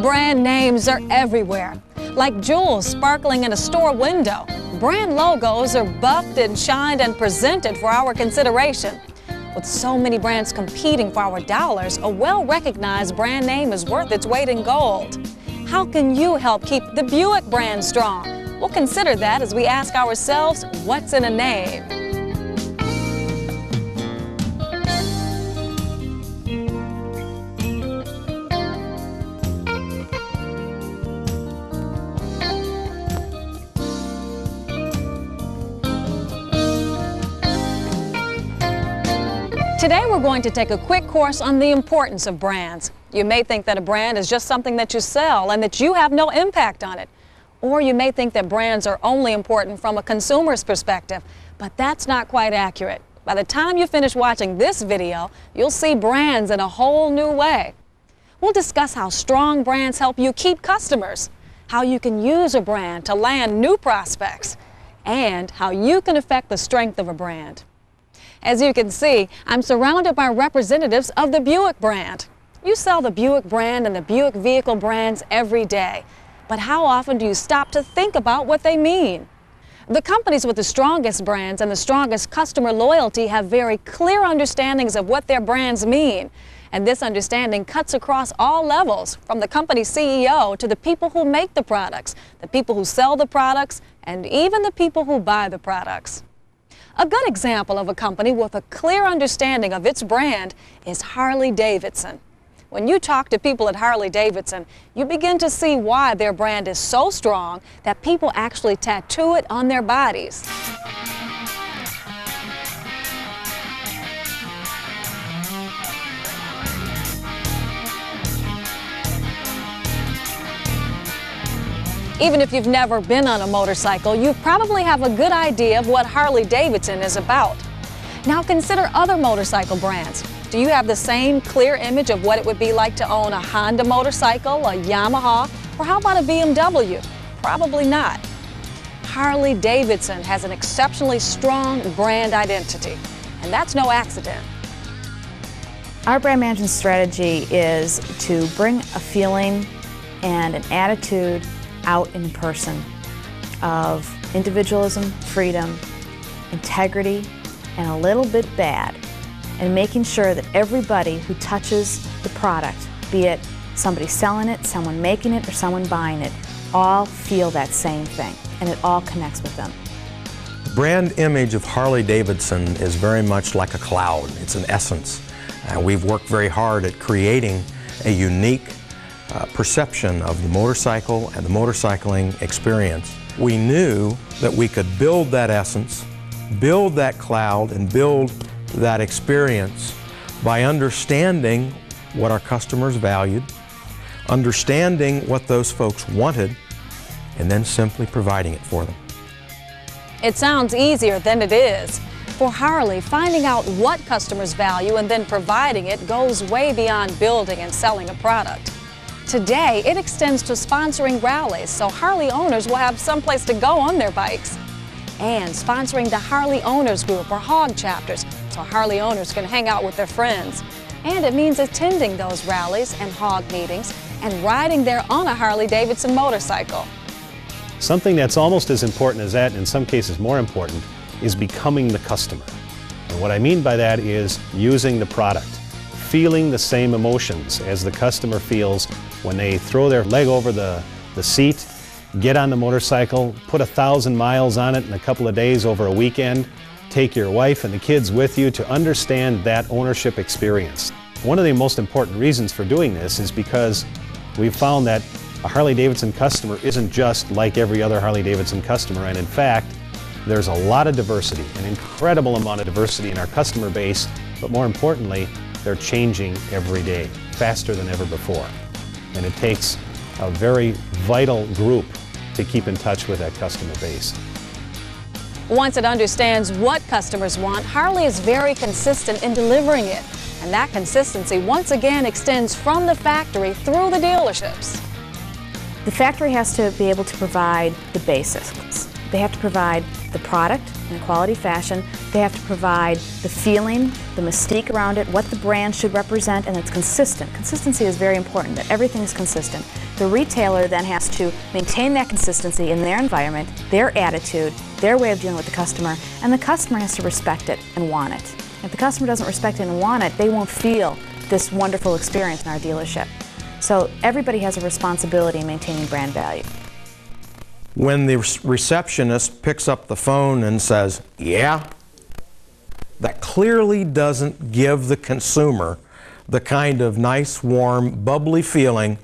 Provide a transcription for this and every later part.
Brand names are everywhere, like jewels sparkling in a store window. Brand logos are buffed and shined and presented for our consideration. With so many brands competing for our dollars, a well-recognized brand name is worth its weight in gold. How can you help keep the Buick brand strong? We'll consider that as we ask ourselves, what's in a name? Today we're going to take a quick course on the importance of brands. You may think that a brand is just something that you sell and that you have no impact on it. Or you may think that brands are only important from a consumer's perspective, but that's not quite accurate. By the time you finish watching this video, you'll see brands in a whole new way. We'll discuss how strong brands help you keep customers, how you can use a brand to land new prospects, and how you can affect the strength of a brand. As you can see, I'm surrounded by representatives of the Buick brand. You sell the Buick brand and the Buick vehicle brands every day. But how often do you stop to think about what they mean? The companies with the strongest brands and the strongest customer loyalty have very clear understandings of what their brands mean. And this understanding cuts across all levels, from the company CEO to the people who make the products, the people who sell the products, and even the people who buy the products. A good example of a company with a clear understanding of its brand is Harley Davidson. When you talk to people at Harley Davidson, you begin to see why their brand is so strong that people actually tattoo it on their bodies. Even if you've never been on a motorcycle, you probably have a good idea of what Harley Davidson is about. Now consider other motorcycle brands. Do you have the same clear image of what it would be like to own a Honda motorcycle, a Yamaha, or how about a BMW? Probably not. Harley Davidson has an exceptionally strong brand identity, and that's no accident. Our brand management strategy is to bring a feeling and an attitude out in person of individualism, freedom, integrity, and a little bit bad, and making sure that everybody who touches the product, be it somebody selling it, someone making it, or someone buying it, all feel that same thing, and it all connects with them. The brand image of Harley Davidson is very much like a cloud. It's an essence. We've worked very hard at creating a unique perception of the motorcycle and the motorcycling experience. We knew that we could build that essence, build that cloud, and build that experience by understanding what our customers valued, understanding what those folks wanted, and then simply providing it for them. It sounds easier than it is. For Harley, finding out what customers value and then providing it goes way beyond building and selling a product. Today, it extends to sponsoring rallies so Harley owners will have someplace to go on their bikes, and sponsoring the Harley Owners Group or HOG chapters so Harley owners can hang out with their friends. And it means attending those rallies and HOG meetings and riding there on a Harley Davidson motorcycle. Something that's almost as important as that, in some cases more important, is becoming the customer. And what I mean by that is using the product, feeling the same emotions as the customer feels when they throw their leg over the seat, get on the motorcycle, put 1,000 miles on it in a couple of days over a weekend, take your wife and the kids with you to understand that ownership experience. One of the most important reasons for doing this is because we've found that a Harley Davidson customer isn't just like every other Harley Davidson customer, and in fact, there's a lot of diversity, an incredible amount of diversity in our customer base, but more importantly, they're changing every day, faster than ever before. And it takes a very vital group to keep in touch with that customer base. Once it understands what customers want, Harley is very consistent in delivering it. And that consistency once again extends from the factory through the dealerships. The factory has to be able to provide the basics. They have to provide the product in a quality fashion. They have to provide the feeling, the mystique around it, what the brand should represent, and it's consistent. Consistency is very important, that everything's consistent. The retailer then has to maintain that consistency in their environment, their attitude, their way of dealing with the customer, and the customer has to respect it and want it. If the customer doesn't respect it and want it, they won't feel this wonderful experience in our dealership. So everybody has a responsibility in maintaining brand value. When the receptionist picks up the phone and says, "Yeah," that clearly doesn't give the consumer the kind of nice, warm, bubbly feeling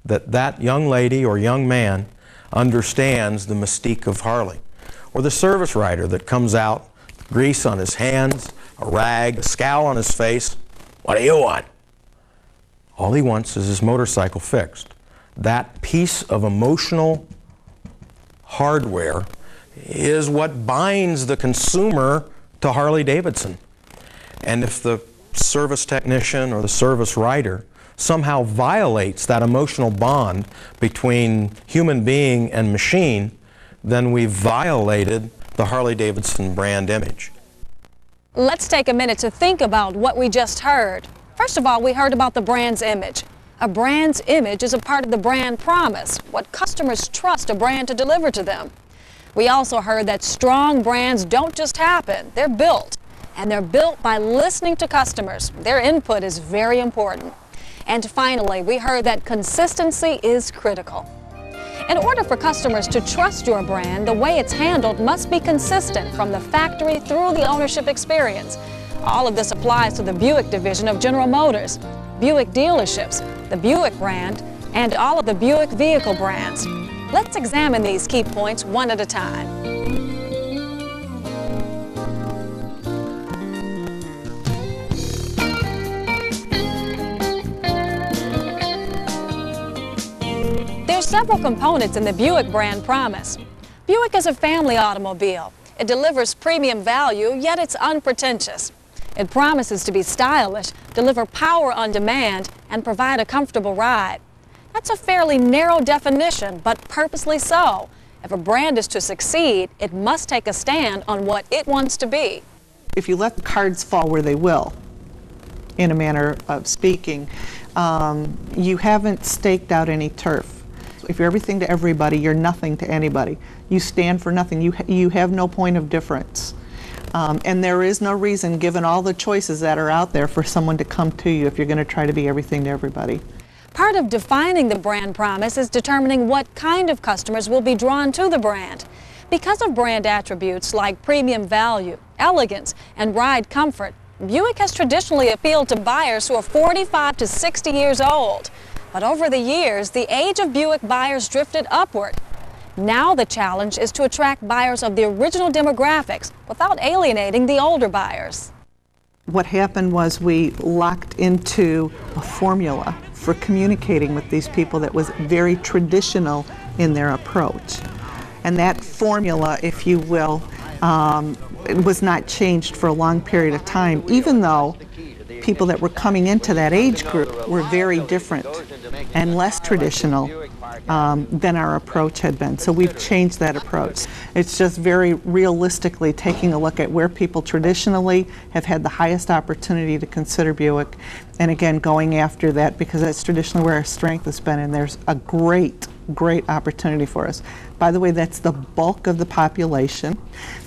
that that young lady or young man understands the mystique of Harley. Or the service writer that comes out, grease on his hands, a rag, a scowl on his face. "What do you want?" All he wants is his motorcycle fixed. That piece of emotional hardware is what binds the consumer to Harley Davidson. And if the service technician or the service writer somehow violates that emotional bond between human being and machine, then we've violated the Harley Davidson brand image. Let's take a minute to think about what we just heard. First of all, we heard about the brand's image. A brand's image is a part of the brand promise, what customers trust a brand to deliver to them. We also heard that strong brands don't just happen, they're built. And they're built by listening to customers. Their input is very important. And finally, we heard that consistency is critical. In order for customers to trust your brand, the way it's handled must be consistent from the factory through the ownership experience. All of this applies to the Buick division of General Motors, Buick dealerships, the Buick brand, and all of the Buick vehicle brands. Let's examine these key points one at a time. There are several components in the Buick brand promise. Buick is a family automobile. It delivers premium value, yet it's unpretentious. It promises to be stylish, deliver power on demand, and provide a comfortable ride. That's a fairly narrow definition, but purposely so. If a brand is to succeed, it must take a stand on what it wants to be. If you let the cards fall where they will, in a manner of speaking, you haven't staked out any turf. If you're everything to everybody, you're nothing to anybody. You stand for nothing. You have no point of difference. And there is no reason, given all the choices that are out there, for someone to come to you if you're going to try to be everything to everybody. Part of defining the brand promise is determining what kind of customers will be drawn to the brand. Because of brand attributes like premium value, elegance, and ride comfort, Buick has traditionally appealed to buyers who are 45 to 60 years old. But over the years, the age of Buick buyers drifted upward. Now the challenge is to attract buyers of the original demographics without alienating the older buyers. What happened was we locked into a formula for communicating with these people that was very traditional in their approach. And that formula, if you will, it was not changed for a long period of time, even though people that were coming into that age group were very different and less traditional than our approach had been. So we've changed that approach. It's just very realistically taking a look at where people traditionally have had the highest opportunity to consider Buick, and again going after that because that's traditionally where our strength has been, and there's a great opportunity for us. By the way, that's the bulk of the population.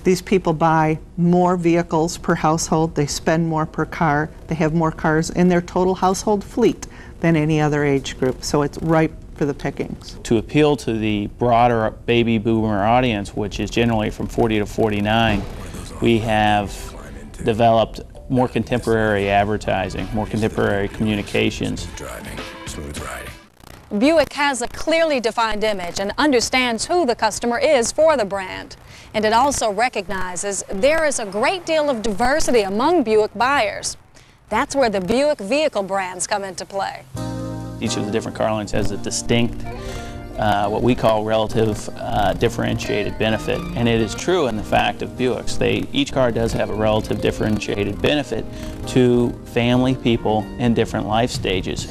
These people buy more vehicles per household, they spend more per car, they have more cars in their total household fleet than any other age group, so it's ripe for the pickings. To appeal to the broader baby boomer audience, which is generally from 40 to 49, we have developed more contemporary advertising, more contemporary communications. Smooth riding. Buick has a clearly defined image and understands who the customer is for the brand. And it also recognizes there is a great deal of diversity among Buick buyers. That's where the Buick vehicle brands come into play. Each of the different car lines has a distinct, what we call relative differentiated benefit. And it is true in the fact of Buicks. Each car does have a relative differentiated benefit to family people in different life stages.